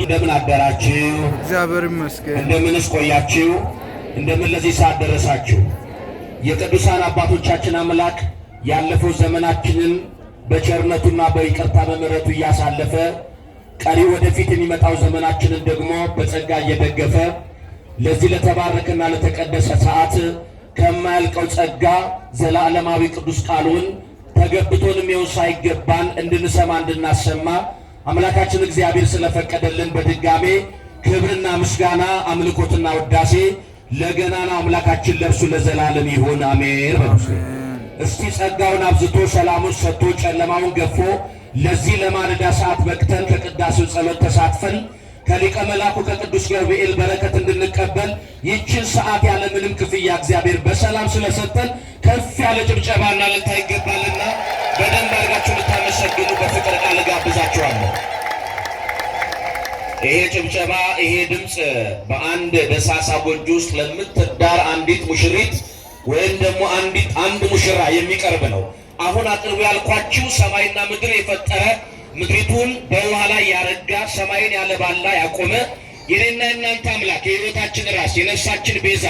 እንደምን አደራችሁ? እግዚአብሔር ይመስገን። እንደምንስ ቆያችሁ? እንደምን ለዚህ ሰዓት ደረሳችሁ? የቅዱሳን አባቶቻችን አምላክ ያለፈው ዘመናችንን በቸርነቱና በይቅርታ በምሕረቱ እያሳለፈ ቀሪ ወደፊት የሚመጣው ዘመናችንን ደግሞ በጸጋ እየደገፈ ለዚህ ለተባረከና ለተቀደሰ ሰዓት ከማያልቀው ጸጋ ዘላለማዊ ቅዱስ ቃሉን ተገብቶንም ይኸው ሳይገባን እንድንሰማ እንድናሰማ አምላካችን እግዚአብሔር ስለፈቀደልን በድጋሜ ክብርና ምስጋና አምልኮትና ውዳሴ ለገናና አምላካችን ለእርሱ ለዘላለም ይሁን አሜን። እስቲ ጸጋውን አብዝቶ ሰላሙን ሰጥቶ ጨለማውን ገፎ ለዚህ ለማለዳ ሰዓት በቅተን ከቅዳሴው ጸሎት ተሳትፈን ከሊቀ መላኩ ከቅዱስ ገብርኤል በረከት እንድንቀበል ይህችን ሰዓት ያለ ምንም ክፍያ እግዚአብሔር በሰላም ስለሰጠን ከፍ ያለ ጭብጨባና እልልታ ይገባልና በደንብ አድርጋችሁ ልታመሰግኑ በፍቅር ቃል ጋብዛችኋለሁ። ይሄ ጭብጨባ ይሄ ድምፅ በአንድ ደሳሳ ጎጆ ውስጥ ለምትዳር አንዲት ሙሽሪት ወይም ደግሞ አንድ ሙሽራ የሚቀርብ ነው። አሁን አቅርቡ ያልኳችሁ ሰማይና ምድር የፈጠረ ምድሪቱን በውሃ ላይ ያረጋ ሰማይን ያለ ባላ ያቆመ የኔና የናንተ አምላክ የሕይወታችን ራስ የነፍሳችን ቤዛ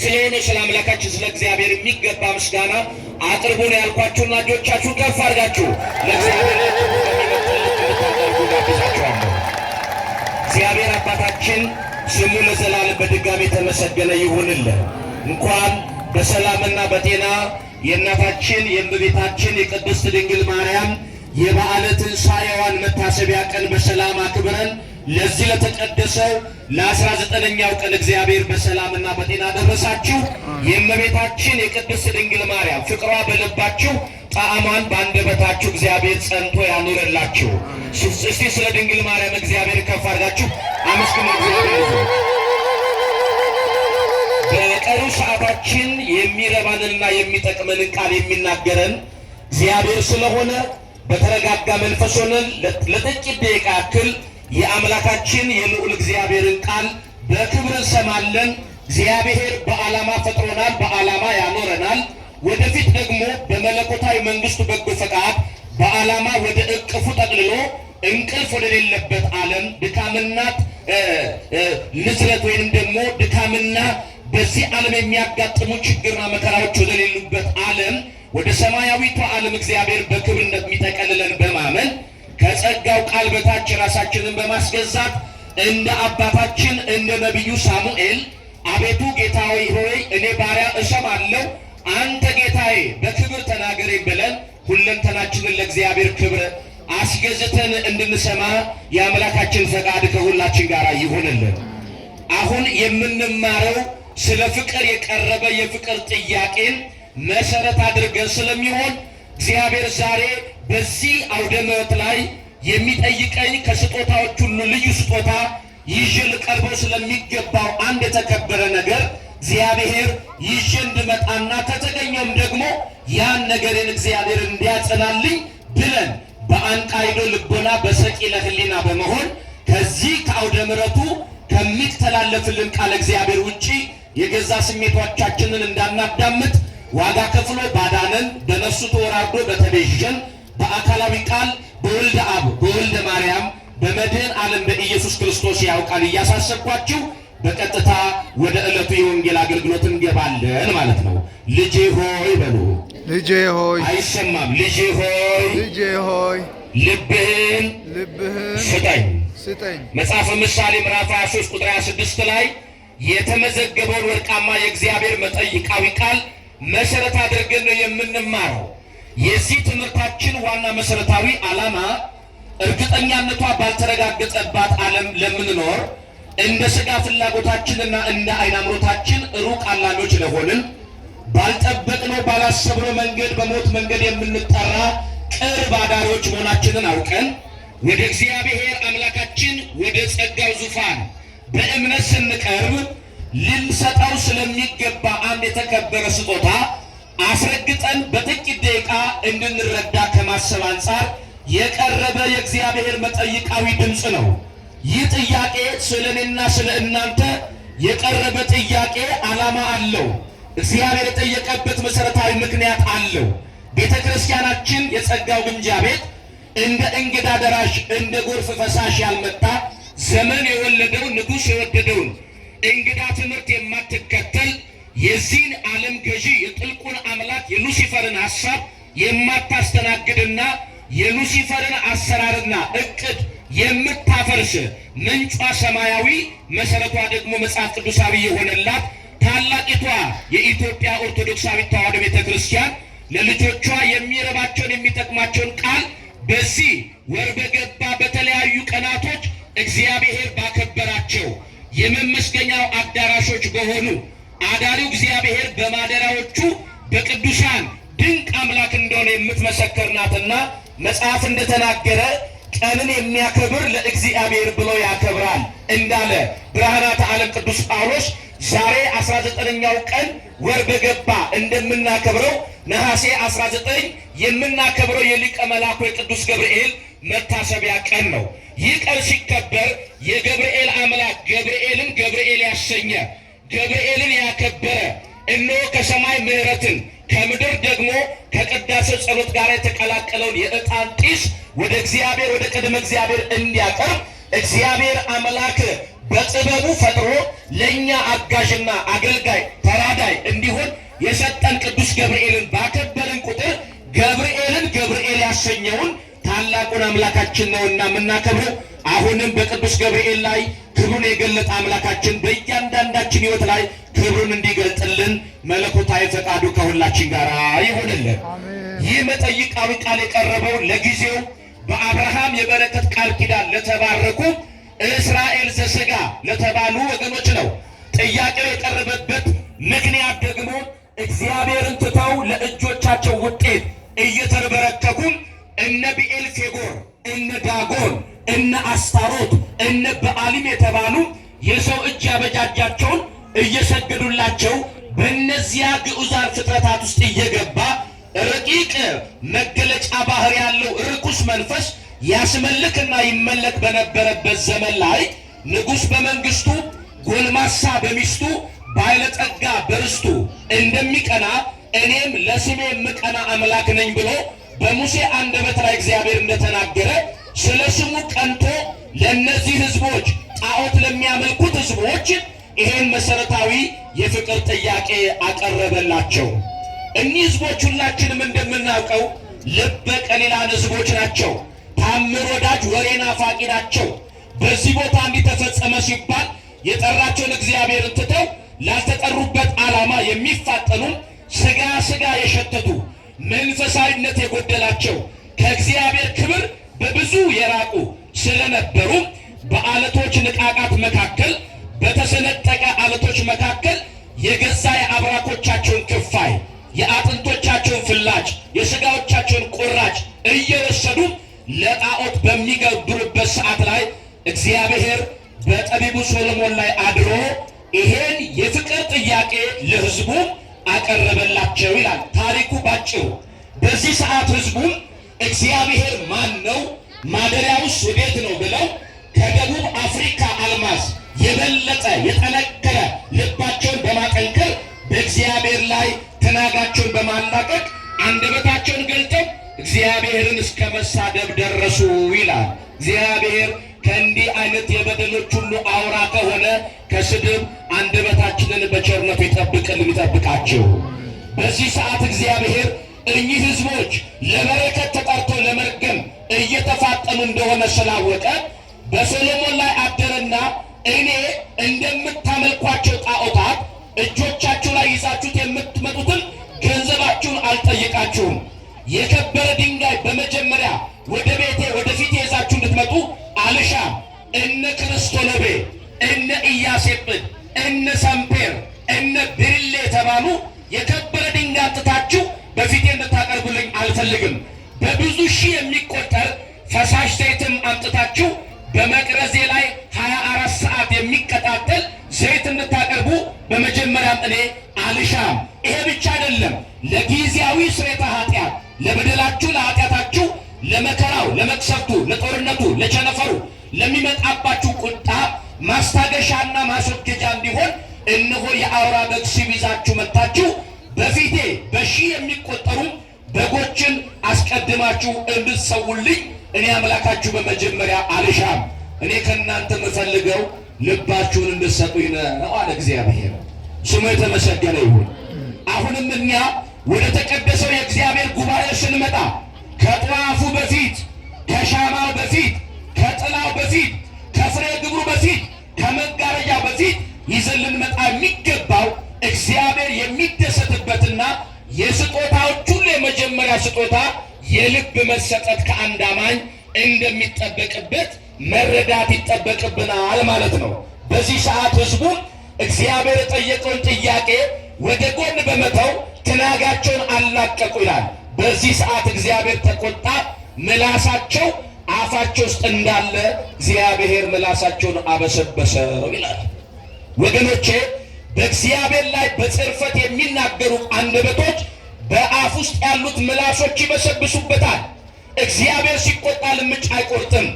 ስለሆነ ስለ አምላካችን ስለ እግዚአብሔር የሚገባ ምስጋና አቅርቡ ነው ያልኳችሁና እጆቻችሁን ከፍ አድርጋችሁ ለእግዚአብሔር እንድታቀርቡ ጋብዛችኋለሁ። እግዚአብሔር አባታችን ስሙ ለዘላለም በድጋሚ የተመሰገነ ይሁንልን። እንኳን በሰላምና በጤና የእናታችን የእመቤታችን የቅድስት ድንግል ማርያም የበዓለ ትንሣኤዋን መታሰቢያ ቀን በሰላም አክብረን ለዚህ ለተቀደሰው ለ19ኛው ቀን እግዚአብሔር በሰላምና በጤና ደረሳችሁ። የእመቤታችን የቅድስት ድንግል ማርያም ፍቅሯ በልባችሁ ጣዕሟን በአንደበታችሁ እግዚአብሔር ጸንቶ ያኑርላችሁ። እስቲ ስለ ድንግል ማርያም እግዚአብሔር ከፍ አድርጋችሁ አመስግኑ። በቀሩ ሰዓታችን የሚረባንንና የሚጠቅመንን ቃል የሚናገረን እግዚአብሔር ስለሆነ በተረጋጋ መንፈስ ሆነን ለጥቂት ደቂቃ ያክል የአምላካችን የልዑል እግዚአብሔርን ቃል በክብር እንሰማለን። እግዚአብሔር በዓላማ ፈጥሮናል፣ በዓላማ ያኖረናል። ወደፊት ደግሞ በመለኮታዊ መንግስቱ በጎ ፈቃድ በዓላማ ወደ እቅፉ ጠቅልሎ እንቅልፍ ወደሌለበት ዓለም ድካምና ንዝረት ወይንም ደግሞ ድካምና በዚህ ዓለም የሚያጋጥሙ ችግርና መከራዎች ወደሌሉበት ዓለም ወደ ሰማያዊቷ ዓለም እግዚአብሔር በክብርነት የሚጠቀልለን በማመን ከጸጋው ቃል በታች ራሳችንን በማስገዛት እንደ አባታችን እንደ ነቢዩ ሳሙኤል አቤቱ ጌታዬ ሆይ እኔ ባሪያ እሰማለሁ፣ አንተ ጌታዬ በክብር ተናገረኝ ብለን ሁለንተናችንን ለእግዚአብሔር ክብር አስገዝተን እንድንሰማ የአምላካችን ፈቃድ ከሁላችን ጋር ይሁንልን። አሁን የምንማረው ስለ ፍቅር የቀረበ የፍቅር ጥያቄን መሰረት አድርገን ስለሚሆን እግዚአብሔር ዛሬ በዚህ አውደ ምሕረት ላይ የሚጠይቀኝ ከስጦታዎች ሁሉ ልዩ ስጦታ ይዤ ልቀርበው ስለሚገባው አንድ የተከበረ ነገር እግዚአብሔር ይዤ እንድመጣና ከተገኘውም ደግሞ ያን ነገርን እግዚአብሔር እንዲያጸናልኝ ብለን በአንቃይ በባይዶ ልቦና በሰቂለ ሕሊና በመሆን ከዚህ ከአውደ ምሕረቱ ከሚተላለፍልን ቃል እግዚአብሔር ውጪ የገዛ ስሜቶቻችንን እንዳናዳምጥ ዋጋ ከፍሎ ባዳነን በነፍሱ ተወራርዶ በተቤዠን በአካላዊ ቃል በወልደ አብ በወልደ ማርያም በመድህን ዓለም በኢየሱስ ክርስቶስ ያው ቃል እያሳሰብኳችሁ በቀጥታ ወደ ዕለቱ የወንጌል አገልግሎት እንገባለን ማለት ነው። ልጄ ሆይ በሉ። ልጄ ሆይ አይሰማም። ልጄ ሆይ ልጄ ሆይ ልብህን ስጠኝ። መጽሐፈ ምሳሌ ምዕራፍ 23 ቁጥር 26 ላይ የተመዘገበውን ወርቃማ የእግዚአብሔር መጠይቃዊ ቃል መሰረት አድርገን ነው የምንማረው። የዚህ ትምህርታችን ዋና መሰረታዊ ዓላማ እርግጠኛነቷ ባልተረጋገጠባት ዓለም ለምንኖር እንደ ሥጋ ፍላጎታችንና እንደ ዓይን አምሮታችን ሩቅ አላሚዎች ለሆንን ባልጠበቅነው ባላሰብነው መንገድ በሞት መንገድ የምንጠራ ቅርብ አዳሪዎች መሆናችንን አውቀን ወደ እግዚአብሔር አምላካችን ወደ ጸጋው ዙፋን በእምነት ስንቀርብ ልንሰጠው ስለሚገባ አንድ የተከበረ ስጦታ አስረግጠን በጥቂት ደቂቃ እንድንረዳ ከማሰብ አንጻር የቀረበ የእግዚአብሔር መጠይቃዊ ድምፅ ነው። ይህ ጥያቄ ስለ እኔና ስለ እናንተ የቀረበ ጥያቄ ዓላማ አለው። እግዚአብሔር የጠየቀበት መሰረታዊ ምክንያት አለው። ቤተ ክርስቲያናችን የጸጋው ግምጃ ቤት እንደ እንግዳ ደራሽ እንደ ጎርፍ ፈሳሽ ያልመጣ ዘመን የወለደው ንጉሥ የወደደውን እንግዳ ትምህርት የማትከተል የዚህን ዓለም ገዢ የጥልቁን አምላክ የሉሲፈርን ሐሳብ የማታስተናግድና የሉሲፈርን አሰራርና እቅድ የምታፈርስ ምንጯ ሰማያዊ መሰረቷ ደግሞ መጽሐፍ ቅዱሳዊ የሆነላት ታላቂቷ የኢትዮጵያ ኦርቶዶክሳዊት ተዋሕዶ ቤተ ክርስቲያን ለልጆቿ የሚረባቸውን የሚጠቅማቸውን ቃል በዚህ ወር በገባ በተለያዩ ቀናቶች እግዚአብሔር ባከበራቸው የመመስገኛው አዳራሾች በሆኑ አዳሪው እግዚአብሔር በማደሪያዎቹ በቅዱሳን ድንቅ አምላክ እንደሆነ የምትመሰክር ናትና መጽሐፍ እንደተናገረ ቀንን የሚያከብር ለእግዚአብሔር ብሎ ያከብራል እንዳለ ብርሃናተ ዓለም ቅዱስ ጳውሎስ ዛሬ 19ኛው ቀን ወር በገባ እንደምናከብረው ነሐሴ 19 የምናከብረው የሊቀ መላኩ የቅዱስ ገብርኤል መታሰቢያ ቀን ነው። ይህ ቀን ሲከበር የገብርኤል አምላክ ገብርኤልን ገብርኤል ያሰኘ ገብርኤልን ያከበረ እነሆ ከሰማይ ምሕረትን ከምድር ደግሞ ከቅዳሴ ጸሎት ጋር የተቀላቀለውን የዕጣን ጢስ ወደ እግዚአብሔር ወደ ቅድመ እግዚአብሔር እንዲያቀርብ እግዚአብሔር አምላክ በጥበቡ ፈጥሮ ለእኛ አጋዥና አገልጋይ ተራዳይ እንዲሆን የሰጠን ቅዱስ ገብርኤልን ባከበርን ቁጥር ገብርኤልን ገብርኤል ያሰኘውን ታላቁን አምላካችን ነውና የምናከብረው። አሁንም በቅዱስ ገብርኤል ላይ ክብሩን የገለጠ አምላካችን በእያንዳንዳችን ሕይወት ላይ ክብሩን እንዲገልጥልን መለኮታዊ ፈቃዱ ከሁላችን ጋር ይሆንልን። ይህ መጠይቃዊ ቃል የቀረበው ለጊዜው በአብርሃም የበረከት ቃል ኪዳን ለተባረኩ እስራኤል ዘሥጋ ለተባሉ ወገኖች ነው። ጥያቄው የቀረበበት ምክንያት ደግሞ እግዚአብሔርን ትተው ለእጆቻቸው ውጤት እየተንበረከኩ እነ ብዔል ፌጎር፣ እነ ዳጎን፣ እነ አስታሮት፣ እነ በአሊም የተባሉ የሰው እጅ ያበጃጃቸውን እየሰገዱላቸው በእነዚያ ግዑዛን ፍጥረታት ውስጥ እየገባ ረቂቅ መገለጫ ባህር ያለው ርኩስ መንፈስ ያስመልክና ይመለክ በነበረበት ዘመን ላይ ንጉሥ በመንግስቱ ጎልማሳ በሚስቱ ባለጠጋ በርስቱ እንደሚቀና እኔም ለስሜ የምቀና አምላክ ነኝ ብሎ በሙሴ አንደበት ላይ እግዚአብሔር እንደተናገረ ስለ ስሙ ቀንቶ ለእነዚህ ህዝቦች ጣዖት ለሚያመልኩት ህዝቦች ይሄን መሰረታዊ የፍቅር ጥያቄ አቀረበላቸው። እኒህ ህዝቦች ሁላችንም እንደምናውቀው ልበ ቀሊላን ህዝቦች ናቸው። ታምር ወዳጅ ወሬ ናፋቂ ናቸው። በዚህ ቦታ እንዲተፈጸመ ሲባል የጠራቸውን እግዚአብሔርን ትተው ላልተጠሩበት ዓላማ የሚፋጠኑ ስጋ የሸተቱ መንፈሳዊነት የጎደላቸው ከእግዚአብሔር ክብር በብዙ የራቁ ስለነበሩ በአለቶች ንቃቃት መካከል በተሰነጠቀ አለቶች መካከል የገዛ የአብራኮቻቸውን ክፋይ የአጥንቶቻቸውን ፍላጭ የስጋዎቻቸውን ቁራጭ እየወሰዱ ለጣዖት በሚገብሩበት ሰዓት ላይ እግዚአብሔር በጠቢቡ ሶሎሞን ላይ አድሮ ይሄን የፍቅር ጥያቄ ለህዝቡ አቀረበላቸው ይላል ታሪኩ ባጭሩ። በዚህ ሰዓት ህዝቡ እግዚአብሔር ማን ነው? ማደሪያውስ ወዴት ነው ብለው ከደቡብ አፍሪካ አልማዝ የበለጠ የጠነከረ ልባቸውን በማጠንከር በእግዚአብሔር ላይ ትናጋቸውን በማላቀቅ አንደበታቸውን ገልጠው እግዚአብሔርን እስከ መሳደብ ደረሱ ይላል። እግዚአብሔር ከእንዲህ አይነት የበደሎች ሁሉ አውራ ከሆነ ከስድብ አንደበታችንን በቸርነቱ ይጠብቅልን፣ ይጠብቃቸው። በዚህ ሰዓት እግዚአብሔር እኚህ ሕዝቦች ለበረከት ተጠርቶ ለመርገም እየተፋጠኑ እንደሆነ ስላወቀ በሰሎሞን ላይ አደረና እኔ እንደምታመልኳቸው ጣዖታት እጆቻችሁ ላይ ይዛችሁት የምትመጡትን ገንዘባችሁን አልጠይቃችሁም። የከበረ ድንጋይ በመጀመሪያ ወደ ቤቴ ወደፊት ይዛችሁ እንድትመጡ አልሻም። እነ ክርስቶሎቤ፣ እነ ኢያሴጵድ፣ እነ ሰምፔር፣ እነ ብርሌ የተባሉ የከበረ ድንጋይ አምጥታችሁ በፊቴ እንድታቀርቡልኝ አልፈልግም። በብዙ ሺህ የሚቆጠር ፈሳሽ ዘይትም አምጥታችሁ በመቅረዜ ላይ 24 ሰዓት የሚቀጣጠል ዘይት እንድታቀርቡ በመጀመሪያም እኔ አልሻም። ይሄ ብቻ አይደለም፣ ለጊዜያዊ ስርየተ ኃጢአት፣ ለበደላችሁ፣ ለኃጢአታችሁ፣ ለመከራው፣ ለመቅሰፍቱ፣ ለጦርነቱ፣ ለቸነፈሩ፣ ለሚመጣባችሁ ቁጣ ማስታገሻና ማስወገጃ እንዲሆን እነሆ የአውራ በግ ስብ ይዛችሁ መጥታችሁ በፊቴ በሺህ የሚቆጠሩ በጎችን አስቀድማችሁ እንድትሰውልኝ እኔ አምላካችሁ በመጀመሪያ አልሻም። እኔ ከእናንተ የምፈልገው ልባችሁን እንድትሰጡኝ ነው አለ እግዚአብሔር። ስሙ የተመሰገነ ይሁን። አሁንም እኛ ወደ ተቀደሰው የእግዚአብሔር ጉባኤ ስንመጣ ከጧፉ በፊት፣ ከሻማው በፊት፣ ከጥላው በፊት፣ ከፍሬ ግብሩ በፊት፣ ከመጋረጃው በፊት ይዘን ልንመጣ የሚገባው እግዚአብሔር የሚደሰትበትና የስጦታዎች ሁሉ የመጀመሪያ ስጦታ የልብ መሰጠት ከአንድ አማኝ እንደሚጠበቅበት መረዳት ይጠበቅብናል ማለት ነው። በዚህ ሰዓት ሕዝቡ እግዚአብሔር የጠየቀውን ጥያቄ ወደ ጎን በመተው ትናጋቸውን አላቀቁ ይላል። በዚህ ሰዓት እግዚአብሔር ተቆጣ። ምላሳቸው አፋቸው ውስጥ እንዳለ እግዚአብሔር ምላሳቸውን አበሰበሰው ይላል። ወገኖቼ በእግዚአብሔር ላይ በጽርፈት የሚናገሩ አንደበቶች በአፍ ውስጥ ያሉት ምላሶች ይበሰብሱበታል። እግዚአብሔር ሲቆጣ ልምጭ አይቆርጥም።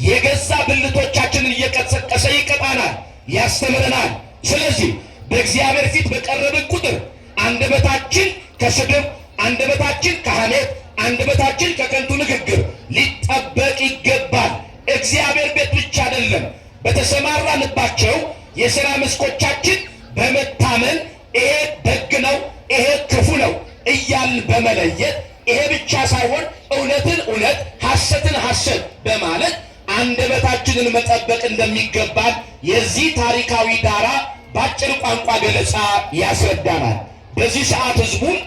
የገዛ ብልቶቻችንን እየቀሰቀሰ ይቀጣናል፣ ያስተምረናል። ስለዚህ በእግዚአብሔር ፊት በቀረብን ቁጥር አንደበታችን ከስድብ፣ አንደበታችን ከሐሜት፣ አንደበታችን ከከንቱ ንግግር ሊጠበቅ ይገባል። እግዚአብሔር ቤት ብቻ አይደለም፣ በተሰማራንባቸው የሥራ መስኮቻችን በመታመን ይሄ ደግ ነው፣ ይሄ ክፉ ነው እያልን በመለየት ይሄ ብቻ ሳይሆን እውነትን እውነት፣ ሐሰትን ሐሰት በማለት አንደበታችንን መጠበቅ እንደሚገባን የዚህ ታሪካዊ ዳራ በአጭር ቋንቋ ገለጻ ያስረዳናል። በዚህ ሰዓት ሕዝቡን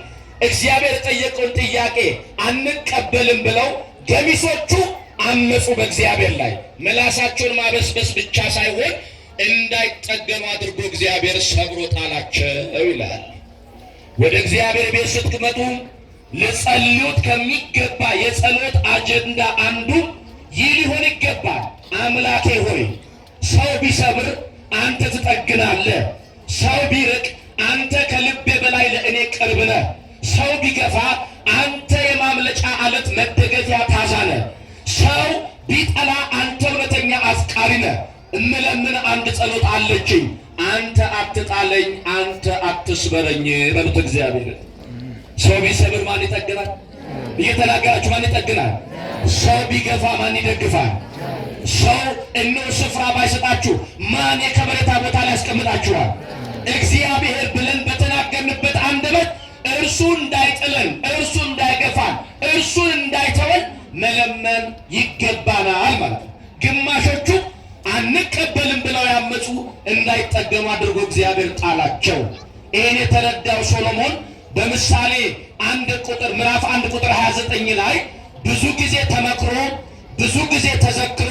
እግዚአብሔር የጠየቀውን ጥያቄ አንቀበልም ብለው ገሚሶቹ አመፁ በእግዚአብሔር ላይ። ምላሳቸውን ማበስበስ ብቻ ሳይሆን እንዳይጠገሙ አድርጎ እግዚአብሔር ሰብሮ ጣላቸው ይላል። ወደ እግዚአብሔር ቤት ስትመጡ ልጸልዩት ከሚገባ የጸሎት አጀንዳ አንዱ ይህ ሊሆን ይገባል። አምላኬ ሆይ ሰው ቢሰብር አንተ ትጠግናለህ። ሰው ቢርቅ አንተ ከልቤ በላይ ለእኔ ቅርብ ነህ። ሰው ቢገፋ አንተ የማምለጫ አለት መደገፊያ ታዛነ። ሰው ቢጠላ አንተ እውነተኛ አፍቃሪ ነህ። እምለምን አንድ ጸሎት አለችኝ። አንተ አትጣለኝ፣ አንተ አትስበረኝ በሉት እግዚአብሔር። ሰው ቢሰብር ማን ይጠግናል? እየተናገራችሁ ማን ይጠግናል? ሰው ቢገፋ ማን ይደግፋል? ሰው እነሆ ስፍራ ባይሰጣችሁ ማን የከበሬታ ቦታ ላይ ያስቀምጣችኋል? እግዚአብሔር ብለን በተናገርንበት አንደበት እርሱ እንዳይጥለን፣ እርሱ እንዳይገፋን፣ እርሱን እንዳይተወን መለመን ይገባናል ማለት ነው። ግማሾቹ አንቀበልም ብለው ያመፁ እንዳይጠገሙ አድርጎ እግዚአብሔር ጣላቸው። ይህን የተረዳው ሶሎሞን በምሳሌ ምዕራፍ 1 ቁጥር 29 ላይ ብዙ ጊዜ ተመክሮ ብዙ ጊዜ ተዘክሮ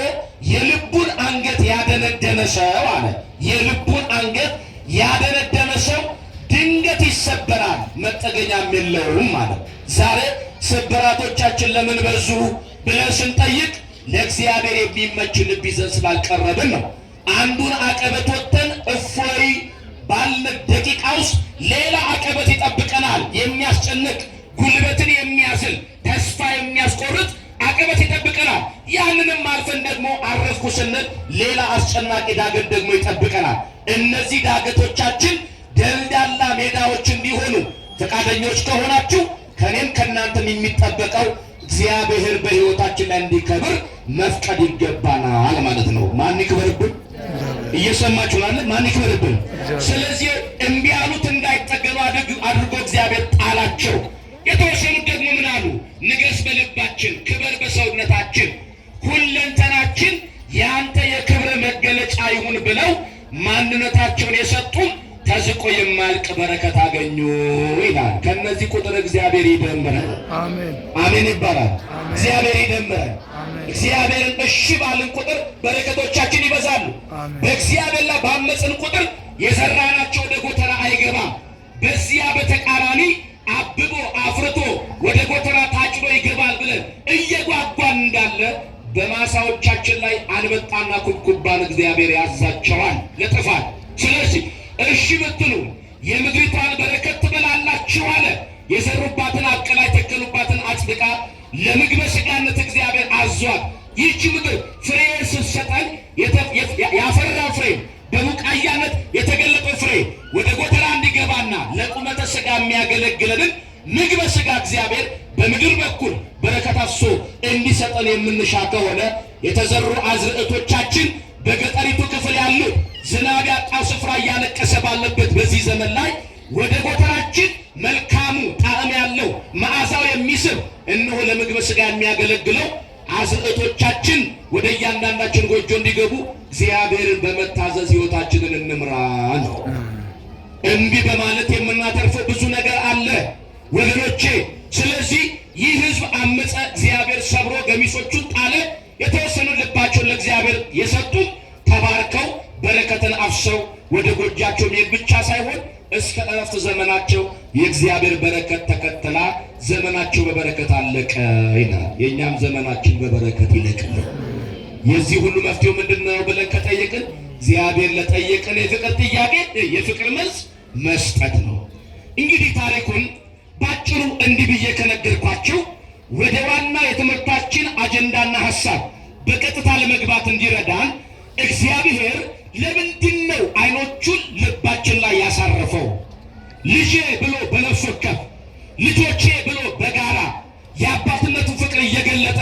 የልቡን አንገት ያደነደነ ሰው አለ። የልቡን አንገት ያደነደነ ሰው ድንገት ይሰበራል፣ መጠገኛም የለውም ማለት። ዛሬ ስብራቶቻችን ለምን በዙ ብለን ስንጠይቅ ለእግዚአብሔር የሚመች ልብ ይዘን ስላልቀረብን ነው። አንዱን አቀበት ወጥተን እፎይ ባለ ደቂቃ ውስጥ ሌላ አቀበት ይጠብቀናል። የሚያስጨንቅ፣ ጉልበትን የሚያዝል፣ ተስፋ የሚያስቆርጥ አቀበት ይጠብቀናል። ያንንም አልፈን ደግሞ አረፍኩ ስንል ሌላ አስጨናቂ ዳገት ደግሞ ይጠብቀናል። እነዚህ ዳገቶቻችን ደልዳላ ሜዳዎች እንዲሆኑ ፈቃደኞች ከሆናችሁ ከኔም ከናንተም የሚጠበቀው እግዚአብሔር በሕይወታችን ላይ እንዲከብር መፍቀድ ይገባናል ማለት ነው። ማን ይክበርብን? እየሰማችሁ ናለ? ማን ይክበርብን? ስለዚህ እምቢ ያሉት እንዳይጠገቡ አድርጎ እግዚአብሔር ጣላቸው። የተወሰኑት ደግሞ ምን አሉ? ንገስ በልባችን፣ ክበር በሰውነታችን፣ ሁለንተናችን ያንተ የክብር መገለጫ ይሁን ብለው ማንነታቸውን የሰጡም ተዝቆ የማያልቅ በረከት አገኙ ይላል። ከነዚህ ቁጥር እግዚአብሔር ይደምረን። አሜን አሜን ይባላል። እግዚአብሔር ይደምረን። እግዚአብሔርን እሺ ባልን ቁጥር በረከቶቻችን ይበዛሉ። በእግዚአብሔር ላይ ባመፅን ቁጥር የዘራናቸው ወደ ጎተራ አይገባም። በዚያ በተቃራኒ አብቦ አፍርቶ ወደ ጎተራ ታጭዶ ይገባል ብለን እየጓጓን እንዳለ በማሳዎቻችን ላይ አንበጣና ኩብኩባን እግዚአብሔር ያዛቸዋል ለጥፋት። ስለዚህ እሺ ብትሉ የምድሪቷን በረከት ትበላላችሁ አለ። የዘሩባትን አብቅላ የተከሉባትን አጽድቃ ለምግበ ሥጋነት እግዚአብሔር አዟል። ይህች ምድር ፍሬ ስትሰጠን ያፈራ ፍሬ በቡቃያነት የተገለጠ ፍሬ ወደ ጎተራ እንዲገባና ለቁመተ ሥጋ የሚያገለግለንን ምግበ ሥጋ እግዚአብሔር በምድር በኩል በረከት አፍሶ እንዲሰጠን የምንሻ ከሆነ የተዘሩ አዝርዕቶቻችን በገጠሪቱ ክፍል ያሉት ዝናብ ያጣው ስፍራ እያለቀሰ ባለበት በዚህ ዘመን ላይ ወደ ጎተራችን መልካሙ ጣዕም ያለው መዓዛው የሚስብ እነሆ ለምግበ ሥጋ የሚያገለግለው አዝርዕቶቻችን ወደ እያንዳንዳችን ጎጆ እንዲገቡ እግዚአብሔርን በመታዘዝ ሕይወታችንን እንምራ ነው። እምቢ በማለት የምናተርፈው ብዙ ነገር አለ ወገኖቼ። ስለዚህ ይህ ሕዝብ አመፀ፣ እግዚአብሔር ሰብሮ ገሚሶቹን ጣለ። የተወሰኑ ልባቸውን ለእግዚአብሔር የሰጡ ተባርከው በረከትን አፍሰው ወደ ጎጃቸው መሄድ ብቻ ሳይሆን እስከ ዕረፍት ዘመናቸው የእግዚአብሔር በረከት ተከተላ ዘመናቸው በበረከት አለቀ ይላል። የእኛም ዘመናችን በበረከት ይለቅልን። የዚህ ሁሉ መፍትሄው ምንድነው ብለን ከጠየቅን እግዚአብሔር ለጠየቅን የፍቅር ጥያቄ የፍቅር መልስ መስጠት ነው። እንግዲህ ታሪኩን ባጭሩ እንዲህ ብዬ ከነገርኳቸው ወደ ዋና የትምህርታችን አጀንዳና ሐሳብ በቀጥታ ለመግባት እንዲረዳን እግዚአብሔር ለምንድን ነው አይኖቹን ልባችን ላይ ያሳረፈው? ልጄ ብሎ በነፍስ ወከፍ፣ ልጆቼ ብሎ በጋራ የአባትነቱ ፍቅር እየገለጠ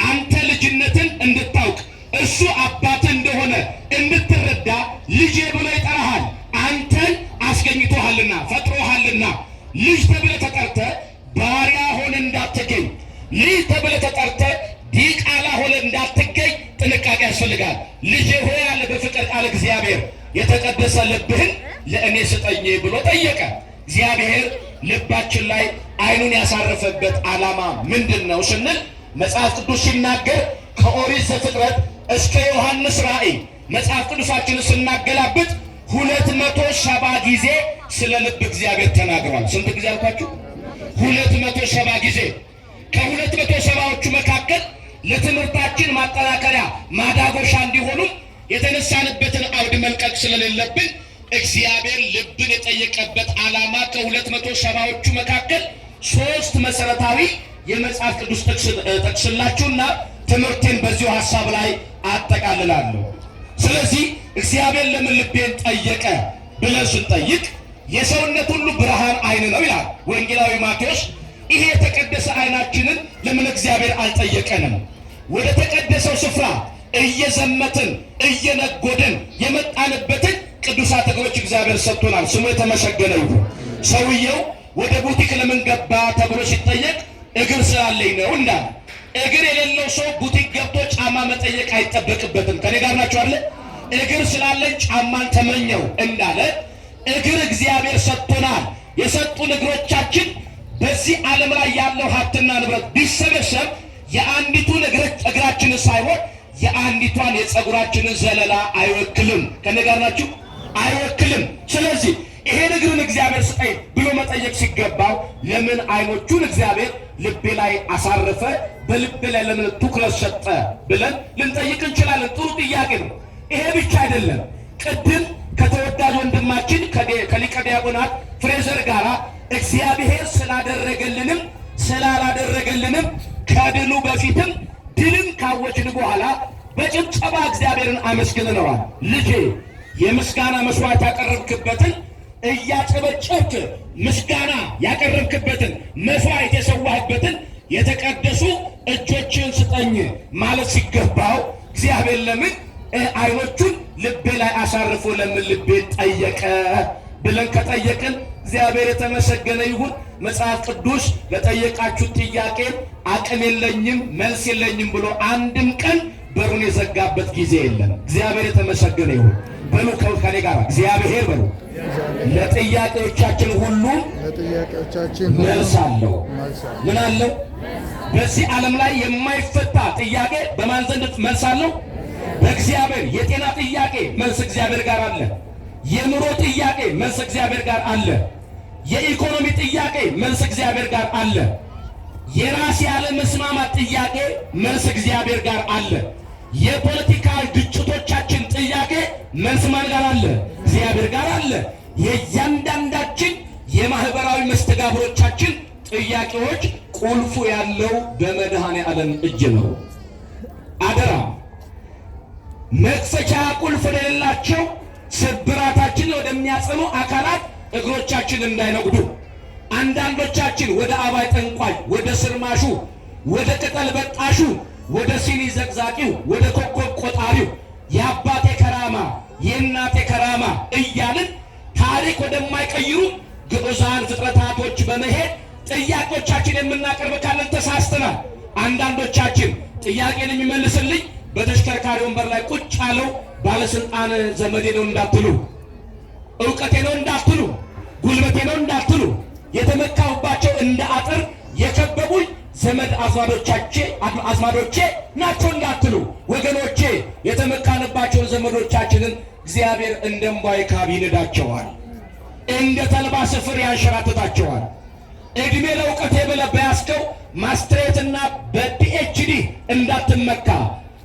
አንተ ልጅነትን እንድታውቅ እሱ አባት እንደሆነ እንድትረዳ ልጄ ብሎ ይጠራሃል። አንተን አስገኝቶሃልና ፈጥሮሃልና ልጅ ተብለ ተጠርተ ባሪያ ሆነ እንዳትገኝ፣ ልጅ ተብለ ተጠርተ ዲቃላ ሆነ እንዳትገኝ ጥንቃቄ ያስፈልጋል። ልጄ ሆይ ያለ በፍቅር ቃል እግዚአብሔር የተቀደሰ ልብህን ለእኔ ስጠኝ ብሎ ጠየቀ። እግዚአብሔር ልባችን ላይ አይኑን ያሳረፈበት ዓላማ ምንድን ነው ስንል መጽሐፍ ቅዱስ ሲናገር ከኦሪት ዘፍጥረት እስከ ዮሐንስ ራእይ መጽሐፍ ቅዱሳችንን ስናገላብጥ 270 ጊዜ ስለ ልብ እግዚአብሔር ተናግሯል። ስንት ጊዜ አልኳችሁ? 270 ጊዜ። ከ270ዎቹ መካከል ለትምህርታችን ማጠናከሪያ ማዳጎሻ እንዲሆኑ የተነሳንበትን አውድ መልቀቅ ስለሌለብን እግዚአብሔር ልብን የጠየቀበት ዓላማ ከ270ዎቹ መካከል 3 መሰረታዊ የመጽሐፍ ቅዱስ ጠቅስላችሁና ትምህርቴን በዚሁ ሐሳብ ላይ አጠቃልላለሁ። ስለዚህ እግዚአብሔር ለምን ልቤን ጠየቀ ብለን ስንጠይቅ የሰውነት ሁሉ ብርሃን አይን ነው ይላል ወንጌላዊ ማቴዎስ። ይሄ የተቀደሰ አይናችንን ለምን እግዚአብሔር አልጠየቀንም? ወደ ተቀደሰው ስፍራ እየዘመትን እየነጎደን የመጣንበትን ቅዱሳት እግሮች እግዚአብሔር ሰጥቶናል። ስሙ የተመሰገነ ይሁን። ሰውየው ወደ ቡቲክ ለምን ገባ ተብሎ ሲጠየቅ እግር ስላለኝ ነው እንዳለ። እግር የሌለው ሰው ቡቲክ ገብቶ ጫማ መጠየቅ አይጠበቅበትም። ከኔ ጋር ናችሁ አለ። እግር ስላለኝ ጫማን ተመኘው እንዳለ እግር እግዚአብሔር ሰጥቶናል። የሰጡን እግሮቻችን በዚህ ዓለም ላይ ያለው ሀብትና ንብረት ቢሰበሰብ የአንዲቱን እግራችንን ሳይሆን የአንዲቷን የፀጉራችንን ዘለላ አይወክልም። ከኔ ጋር ናችሁ? አይወክልም። ስለዚህ ይሄን እግርን እግዚአብሔር ስጠኝ ብሎ መጠየቅ ሲገባው ለምን አይኖቹን እግዚአብሔር ልቤ ላይ አሳረፈ፣ በልቤ ላይ ለምን ትኩረት ሰጠ ብለን ልንጠይቅ እንችላለን። ጥሩ ጥያቄ ነው። ይሄ ብቻ አይደለም። ቅድም ከተወዳጅ ወንድማችን ከሊቀ ዲያቆናት ፍሬዘር ጋራ እግዚአብሔር ስላደረገልንም ስላላደረገልንም ከድሉ በፊትም ድልን ካወጅን በኋላ በጭብጨባ እግዚአብሔርን አመስግነነዋል። ልጄ የምስጋና መስዋዕት ያቀረብክበትን እያጨበጨብክ ምስጋና ያቀረብክበትን መስዋዕት የሰዋህበትን የተቀደሱ እጆችን ስጠኝ ማለት ሲገባው እግዚአብሔር ለምን አይኖቹን ልቤ ላይ አሳርፎ ለምን ልቤ ጠየቀ ብለን ከጠየቅን እግዚአብሔር የተመሰገነ ይሁን። መጽሐፍ ቅዱስ ለጠየቃችሁት ጥያቄ አቅም የለኝም መልስ የለኝም ብሎ አንድም ቀን በሩን የዘጋበት ጊዜ የለም። እግዚአብሔር የተመሰገነ ይሁን። በሉ ከኔ ጋር እግዚአብሔር በሉ ለጥያቄዎቻችን ሁሉ መልስ አለው። ምን አለው? በዚህ ዓለም ላይ የማይፈታ ጥያቄ በማን ዘንድ መልስ አለው? በእግዚአብሔር። የጤና ጥያቄ መልስ እግዚአብሔር ጋር አለ። የኑሮ ጥያቄ መልስ እግዚአብሔር ጋር አለ። የኢኮኖሚ ጥያቄ መልስ እግዚአብሔር ጋር አለ። የራስ ያለ መስማማት ጥያቄ መልስ እግዚአብሔር ጋር አለ። የፖለቲካ ግጭቶቻችን ጥያቄ መልስ ማን ጋር አለ? እግዚአብሔር ጋር አለ። የእያንዳንዳችን የማህበራዊ መስተጋብሮቻችን ጥያቄዎች ቁልፉ ያለው በመድኃኔ ዓለም እጅ ነው። አደራ መክፈቻ ቁልፍ የሌላቸው ስብራታችን ወደሚያጸኑ አካላት እግሮቻችን እንዳይነጉዱ። አንዳንዶቻችን ወደ አባይ ጠንቋይ፣ ወደ ስርማሹ፣ ወደ ቅጠል በጣሹ፣ ወደ ሲኒ ዘቅዛቂው፣ ወደ ኮከብ ቆጣሪው የአባቴ ከራማ የእናቴ ከራማ እያልን ታሪክ ወደማይቀይሩ ግዑዛን ፍጥረታቶች በመሄድ ጥያቄዎቻችን የምናቀርብ ካለን ተሳስተናል። አንዳንዶቻችን ጥያቄን የሚመልስልኝ በተሽከርካሪ ወንበር ላይ ቁጭ ያለው ባለስልጣን ዘመዴ ነው እንዳትሉ፣ ዕውቀቴ ነው እንዳትሉ፣ ጉልበቴ ነው እንዳትሉ፣ የተመካሁባቸው እንደ አጥር የከበቡኝ ዘመድ አዝማዶቼ ናቸው እንዳትሉ፣ ወገኖቼ የተመካንባቸውን ዘመዶቻችንን እግዚአብሔር እንደ እምቧይ ካብ ይንዳቸዋል፣ እንደ ተልባ ስፍር ያንሸራትታቸዋል። እድሜ ለእውቀቴ ብለህ በያዝከው ማስትሬትና በፒኤችዲ እንዳትመካ፣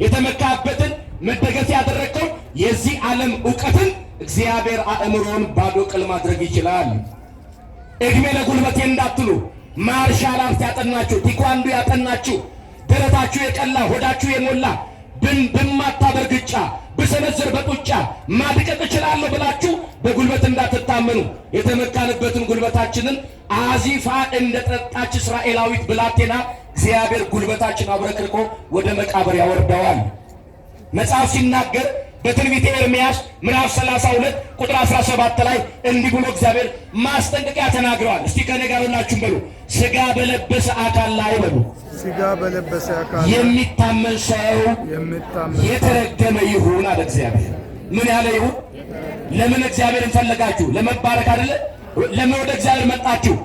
የተመካበትን መደገፍ ያደረግከው የዚህ ዓለም ዕውቀትን እግዚአብሔር አእምሮን ባዶ ቅል ማድረግ ይችላል። እድሜ ለጉልበቴ እንዳትሉ፣ ማርሻል አርት ያጠናችሁ፣ ቲኳንዶ ያጠናችሁ፣ ደረታችሁ የቀላ ሆዳችሁ የሞላ ብማታ በርግጫ ብሰነዝር በጡጫ ማድቀቅ እችላለሁ ብላችሁ በጉልበት እንዳትታመኑ። የተመካንበትን ጉልበታችንን አዚፋ እንደጠጣች እስራኤላዊት ብላቴና እግዚአብሔር ጉልበታችን አብረክርቆ ወደ መቃብር ያወርደዋል። መጽሐፍ ሲናገር በትንቢተ ኤርምያስ ምዕራፍ 32 ቁጥር 17 ላይ እንዲህ ብሎ እግዚአብሔር ማስጠንቀቂያ ተናግረዋል። እስቲ ከኔ ጋር ሁላችሁም በሉ ሥጋ በለበሰ አካል ላይ በሉ ሥጋ በለበሰ አካል የሚታመን ሰው የተረገመ ይሁን አለ እግዚአብሔር። ምን ያለ ይሁን? ለምን እግዚአብሔርን ፈለጋችሁ? ለመባረክ አይደለ? ለምን ወደ እግዚአብሔር መጣችሁ?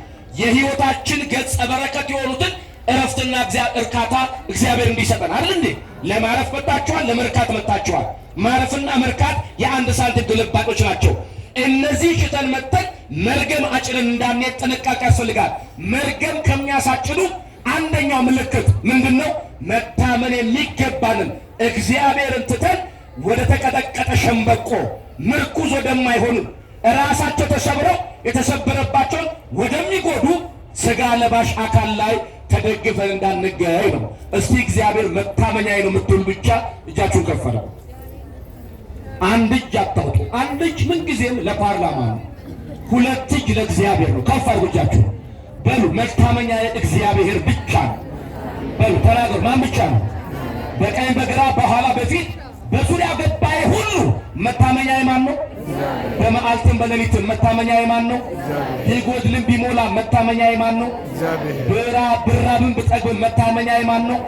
የሕይወታችን ገጸ በረከት የሆኑትን እረፍትና እርካታ እግዚአብሔር እንዲሰጠን አይደል እንዴ? ለማረፍ መጣችኋል፣ ለመርካት መጣችኋል። ማረፍና መርካት የአንድ ሳንቲም ግልባጮች ናቸው። እነዚህ ሽተን መጥተን መርገም አጭንን እንዳንሄድ ጥንቃቄ ያስፈልጋል። መርገም ከሚያሳጭዱ አንደኛው ምልክት ምንድነው? መታመን የሚገባንን እግዚአብሔርን ትተን ወደ ተቀጠቀጠ ሸምበቆ ምርኩዝ ወደማይሆኑ ራሳቸው ተሰብረው የተሰበረባቸውን ወደሚጎዱ ሥጋ ለባሽ አካል ላይ ተደግፈን እንዳንገኝ ነው። እስቲ እግዚአብሔር መታመኛዬ ነው የምትሉ ብቻ እጃችሁን ከፍ አድርጉ። አንድ እጅ አታውጡ። አንድ እጅ ምንጊዜም ለፓርላማ ነው። ሁለት እጅ ለእግዚአብሔር ነው። ከፍ አድርጉ እጃችሁን። በሉ መታመኛዬ እግዚአብሔር ብቻ ነው። በሉ ተናገሩ። ማን ብቻ ነው? በቀኝ በግራ በኋላ በፊት በዙሪያ ገባዬ ሁሉ መታመኛዬ ማን ነው? በመዓልትም በሌሊትም መታመኛዬ ማን ነው? ቢጎድልም ቢሞላ መታመኛዬ ማን ነው? ብራብም ብጠግብም መታመኛዬ ማን ነው?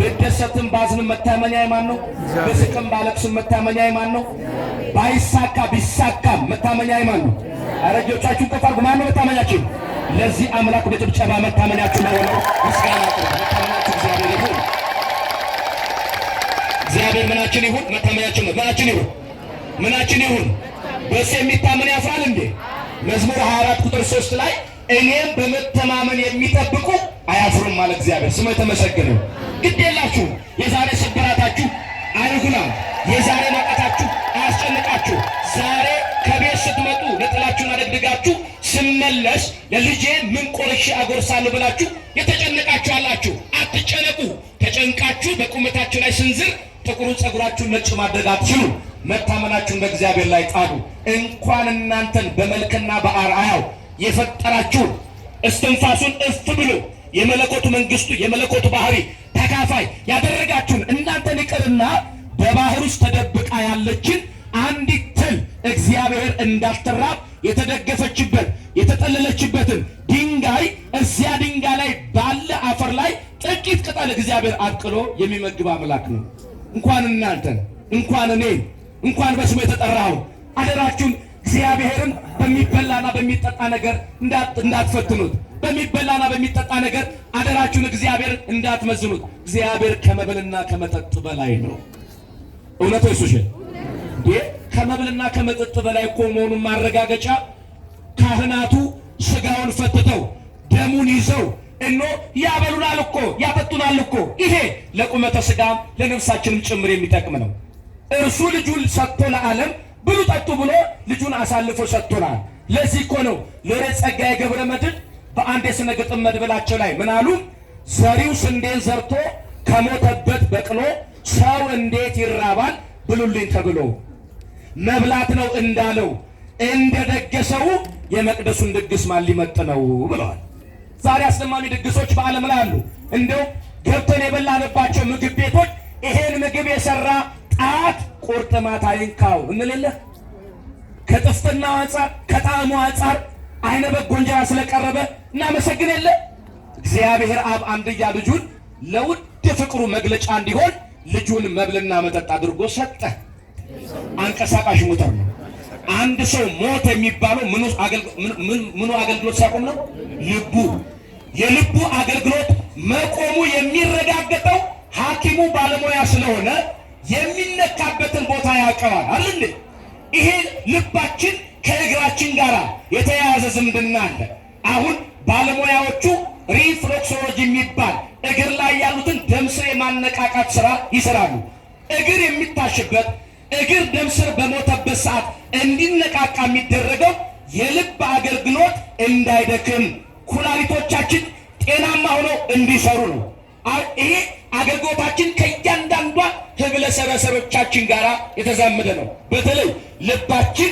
ብደሰትም ባዝንም መታመኛዬ ማን ነው? ብስቅም ባለቅስም መታመኛዬ ማን ነው? ባይሳካ ቢሳካም መታመኛዬ ማን ነው? ኧረ እጆቻችሁን ከፍ አድርጉ። ማን ነው መታመኛችን? ለዚህ አምላክ በጭብጨባ መታመኛችሁ ነው። ምስጋና መታመኛችሁ እግዚአብሔር ይሁን። እግዚአብሔር ምናችን ይሁን? መታመኛችን ነው። ምናችን ይሁን? ምናችን ይሁን? በሱ የሚታመን ያፍራል እንዴ? መዝሙር 24 ቁጥር 3 ላይ እኔም በመተማመን የሚጠብቁ አያፍሩም ማለት እግዚአብሔር ስሙ የተመሰገነ። ግድ የላችሁም። የዛሬ ስብራታችሁ አይጉና፣ የዛሬ መቃታችሁ አያስጨንቃችሁ። ዛሬ ከቤት ስትመጡ ነጥላችሁን አደግድጋችሁ ስመለስ ለልጄ ምን ቆርሼ አጎርሳለሁ ብላችሁ የተጨነቃችሁ አላችሁ። አትጨነቁ። በፀጉራችሁ ላይ ስንዝር ጥቁሩን ፀጉራችሁን ነጭ ማድረግ አትችሉም። መታመናችሁን በእግዚአብሔር ላይ ጣሉ። እንኳን እናንተን በመልክና በአርአያው የፈጠራችሁን እስትንፋሱን እፍ ብሎ የመለኮቱ መንግስቱ የመለኮቱ ባህሪ ተካፋይ ያደረጋችሁን እናንተን ይቅርና በባህር ውስጥ ተደብቃ ያለችን አንዲት ትል እግዚአብሔር እንዳትራብ የተደገፈችበት የተጠለለችበትን ድንጋይ እዚያ ድንጋይ ላይ ባለ አፈር ላይ ጥቂት ቅጠል እግዚአብሔር አብቅሎ የሚመግብ አምላክ ነው። እንኳን እናንተን እንኳን እኔን እንኳን በስሙ የተጠራው አደራችሁን እግዚአብሔርን በሚበላና በሚጠጣ ነገር እንዳትፈትኑት። በሚበላና በሚጠጣ ነገር አደራችሁን እግዚአብሔርን እንዳትመዝኑት። እግዚአብሔር ከመብልና ከመጠጥ በላይ ነው። እውነት ወይስ ውሸት? ከመብልና ከመጠጥ በላይ እኮ መሆኑን ማረጋገጫ ካህናቱ ስጋውን ፈትተው ደሙን ይዘው እኖ ያበሉናል እኮ ያጠጡናል እኮ። ይሄ ለቁመተ ስጋም ለነፍሳችንም ጭምር የሚጠቅም ነው። እርሱ ልጁን ሰጥቶ ለዓለም ብሉ ጠጡ ብሎ ልጁን አሳልፎ ሰጥቶናል። ለዚህ እኮ ነው ሎሬት ጸጋዬ ገብረ መድኅን በአንድ የሥነ ግጥም መድብላቸው ላይ ምን አሉ? ዘሪው ስንዴን ዘርቶ ከሞተበት በቅሎ ሰው እንዴት ይራባል ብሉልኝ ተብሎ መብላት ነው እንዳለው እንደደገሰው የመቅደሱን ድግስ ማን ሊመጥነው ብለዋል። ዛሬ አስደማሚ ድግሶች በዓለም ላይ አሉ። እንደው ገብተን የበላንባቸው ምግብ ቤቶች ይሄን ምግብ የሰራ ጣት ቁርጥማት አይንካው እንልለ ከጥፍጥናው አንጻር ከጣዕሙ አንጻር አይነ በጎ እንጀራ ስለቀረበ እናመሰግን የለ። እግዚአብሔር አብ አንድያ ልጁን ለውድ ፍቅሩ መግለጫ እንዲሆን ልጁን መብልና መጠጥ አድርጎ ሰጠ። አንቀሳቃሽ ሞተር ነው። አንድ ሰው ሞት የሚባለው ምኑ አገልግሎት ሲያቆም ነው? ልቡ። የልቡ አገልግሎት መቆሙ የሚረጋገጠው ሐኪሙ ባለሙያ ስለሆነ የሚነካበትን ቦታ ያውቀዋል አይደል? ይሄ ልባችን ከእግራችን ጋር የተያያዘ ዝምድና አለ። አሁን ባለሙያዎቹ ሪፍሌክሶሎጂ የሚባል እግር ላይ ያሉትን ደም ስር የማነቃቃት ስራ ይሰራሉ። እግር የሚታሽበት እግር ደም ስር በሞተበት ሰዓት እንዲነቃቃ የሚደረገው የልብ አገልግሎት እንዳይደክም ኩላሊቶቻችን ጤናማ ሆነው እንዲሰሩ ነው። ይሄ አገልግሎታችን ከእያንዳንዷ ህብለ ሰረሰሮቻችን ጋር የተዛመደ ነው። በተለይ ልባችን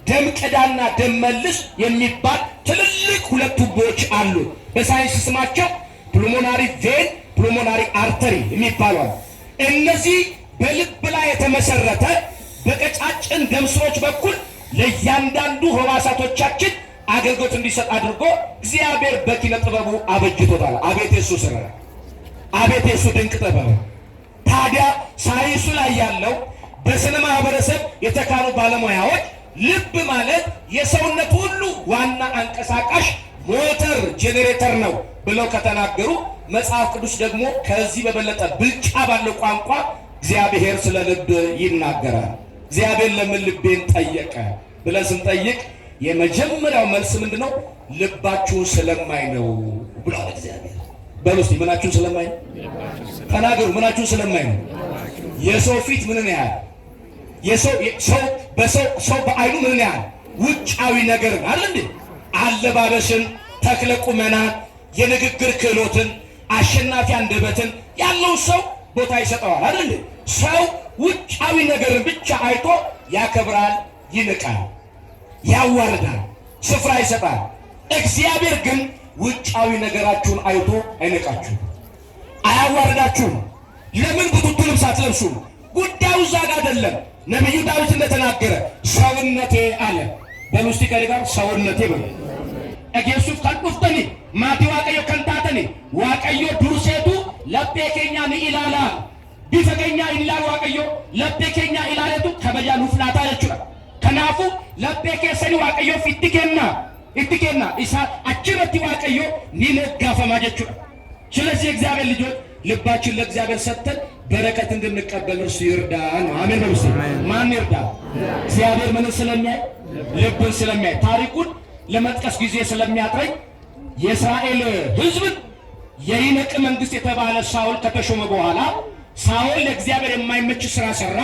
ደም ቅዳና ደም መልስ የሚባል ትልልቅ ሁለት ቱቦዎች አሉ። በሳይንስ ስማቸው ፕሉሞናሪ ቬን፣ ፕሉሞናሪ አርተሪ የሚባሉ አሉ። እነዚህ በልብ ላይ የተመሰረተ በቀጫጭን ደም ስሮች በኩል ለእያንዳንዱ ህዋሳቶቻችን አገልግሎት እንዲሰጥ አድርጎ እግዚአብሔር በኪነ ጥበቡ አበጅቶታል። አቤት የሱ ስራ፣ አቤት የሱ ድንቅ ጥበብ! ታዲያ ሳይንሱ ላይ ያለው በስነ ማህበረሰብ የተካኑ ባለሙያዎች ልብ ማለት የሰውነት ሁሉ ዋና አንቀሳቃሽ ሞተር ጄኔሬተር ነው ብለው ከተናገሩ መጽሐፍ ቅዱስ ደግሞ ከዚህ በበለጠ ብልጫ ባለው ቋንቋ እግዚአብሔር ስለ ልብ ይናገራል። እግዚአብሔር ለምን ልቤን ጠየቀ ብለን ስንጠይቅ የመጀመሪያው መልስ ምንድነው? ልባችሁን ስለማይ ነው ብሏል እግዚአብሔር። በሉ እስቲ ምናችሁን ስለማይ ነው? ተናገሩ። ምናችሁን ስለማይ ነው? የሰው ፊት ምንን ያህል ሰው በአይኑ ምንን ያህል ውጫዊ ነገርን አለ እንዴ? አለባበስን፣ ተክለ ቁመናን፣ የንግግር ክህሎትን፣ አሸናፊ አንደበትን ያለው ሰው ቦታ ይሰጠዋል አይደል? ሰው ውጫዊ ነገርን ብቻ አይቶ ያከብራል፣ ይንቃል፣ ያዋርዳል፣ ስፍራ ይሰጣል። እግዚአብሔር ግን ውጫዊ ነገራችሁን አይቶ አይነቃችሁም፣ አያዋርዳችሁም። ለምን ቡቱቱ ልብስ አትለብሱም? ጉዳዩ እዛ ጋር አይደለም። ነቢዩ ዳዊት እንደተናገረ ሰውነቴ አለ። በሉስቲ ከሪ ጋር ሰውነቴ በሉ እጌሱፍ ከንዱፍተኒ ማቲ ዋቀዮ ከንታተኒ ዋቀዮ ዱርሴቱ ለቤ ኬኛ ንኢላላ ቢፈገኛ ኢላል ዋቀዮ ለቤ ኬኛ ኢላለቱ ከበያ ኑፍላታ የቹራ ከናፉ ለቤ ኬሰኒ ዋቀዮ ኢትኬና ኢሳ አችረቲ ዋቀዮ ኒነጋፈማ ጀቹራ። ስለዚህ እግዚአብሔር ልጆች ልባችን ለእግዚአብሔር ሰጥተን በረከት እንድንቀበል እርሱ ይርዳን። አሜን በሉ። ማን ይርዳ? እግዚአብሔር ምን ስለሚያይ? ልብን ስለሚያይ። ታሪኩን ለመጥቀስ ጊዜ ስለሚያጥረኝ የእስራኤል ሕዝብን የይነቅ መንግስት የተባለ ሳኦል ከተሾመ በኋላ ሳኦል ለእግዚአብሔር የማይመች ስራ ሰራ።